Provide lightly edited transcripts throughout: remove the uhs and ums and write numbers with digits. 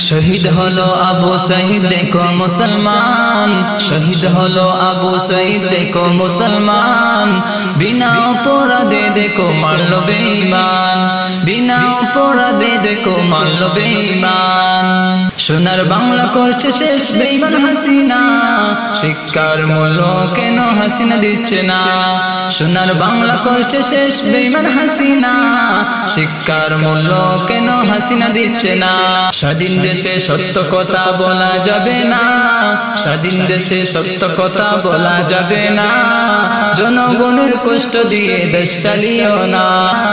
শহীদ হলো আবু সাঈদ দেখো মুসলমান, শহীদ হলো আবু সাঈদ দেখো মুসলমান, বিনা অপরাধে দেখো মারলো বেঈমান, বিনা অপরাধে দেখো মারলো বেঈমান। সোনার বাংলা করছে শেষ বেঈমান হাসিনা, শিক্ষার মূল্য কেন হাসিনা দিচ্ছে না? সোনার বাংলা করছে শেষ বেঈমান হাসিনা, শিক্ষার মূল্য কেন হাসিনা দিচ্ছে না? স্বাধীন দেশে সত্য কথা বলা যাবে না, স্বাধীন দেশে সত্য কথা বলা যাবে না, জনগণের কষ্ট দিয়ে দেশ চালিও না,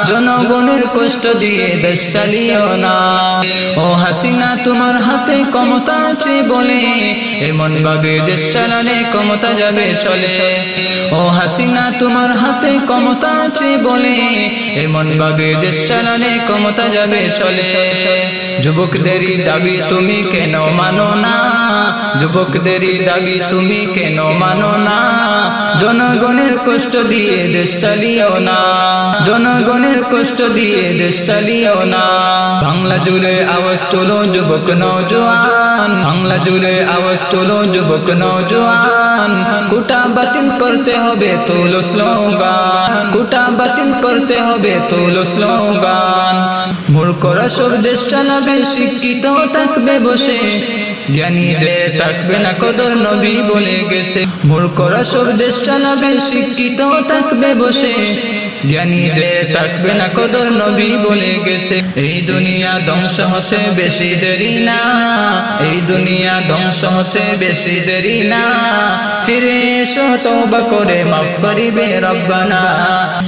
জনগণের কষ্ট দিয়ে দেশ চালিও না। ও হাসিনা তোমার হাতে ক্ষমতা আছে বলে এমন ভাবে দেশ চালালে ক্ষমতা যাবে চলে। ও হাসিনা তোমার হাতে ক্ষমতা আছে বলে এমন ভাবে দেশ চালালে ক্ষমতা যাবে চলে। যুবকদেরই দাবি তুমি কেন মানো না, যুবকদেরই দাবি তুমি কেন মানো না, জনগণের কষ্ট দিয়ে দেশ চালিও না, জনগণের কষ্ট দিয়ে দেশ চালিও না। বাংলা জুড়ে আওয়াজ তোলো যুবক নওজোয়ান, বাংলা জুড়ে আওয়াজ তোলো যুবক নওজোয়ান, কোটা বাতিল করতে হবে তোলো স্লোগান, কোটা বাতিল করতে হবে তোলো স্লোগান। মূর্খরা সব দেশ চালাবে, শিক্ষিত থাকবে বসে, জ্ঞানীদের থাকবে না কদর, নবী বলে গেছে। মূর্খরা সব দেশ চালাবে, শিক্ষিত থাকবে বসে, জ্ঞানীদের থাকবে না কদর, নবী বলে গেছে। এই দুনিয়া ধ্বংস হতে বেশি দেরি না, এই দুনিয়া ধ্বংস হতে বেশি দেরি না, ফিরে এসো তওবা করে মাফ করিবে রব্বানা,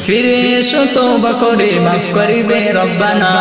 ফিরে এসো তওবা করে মাফ করিবে রব্বানা।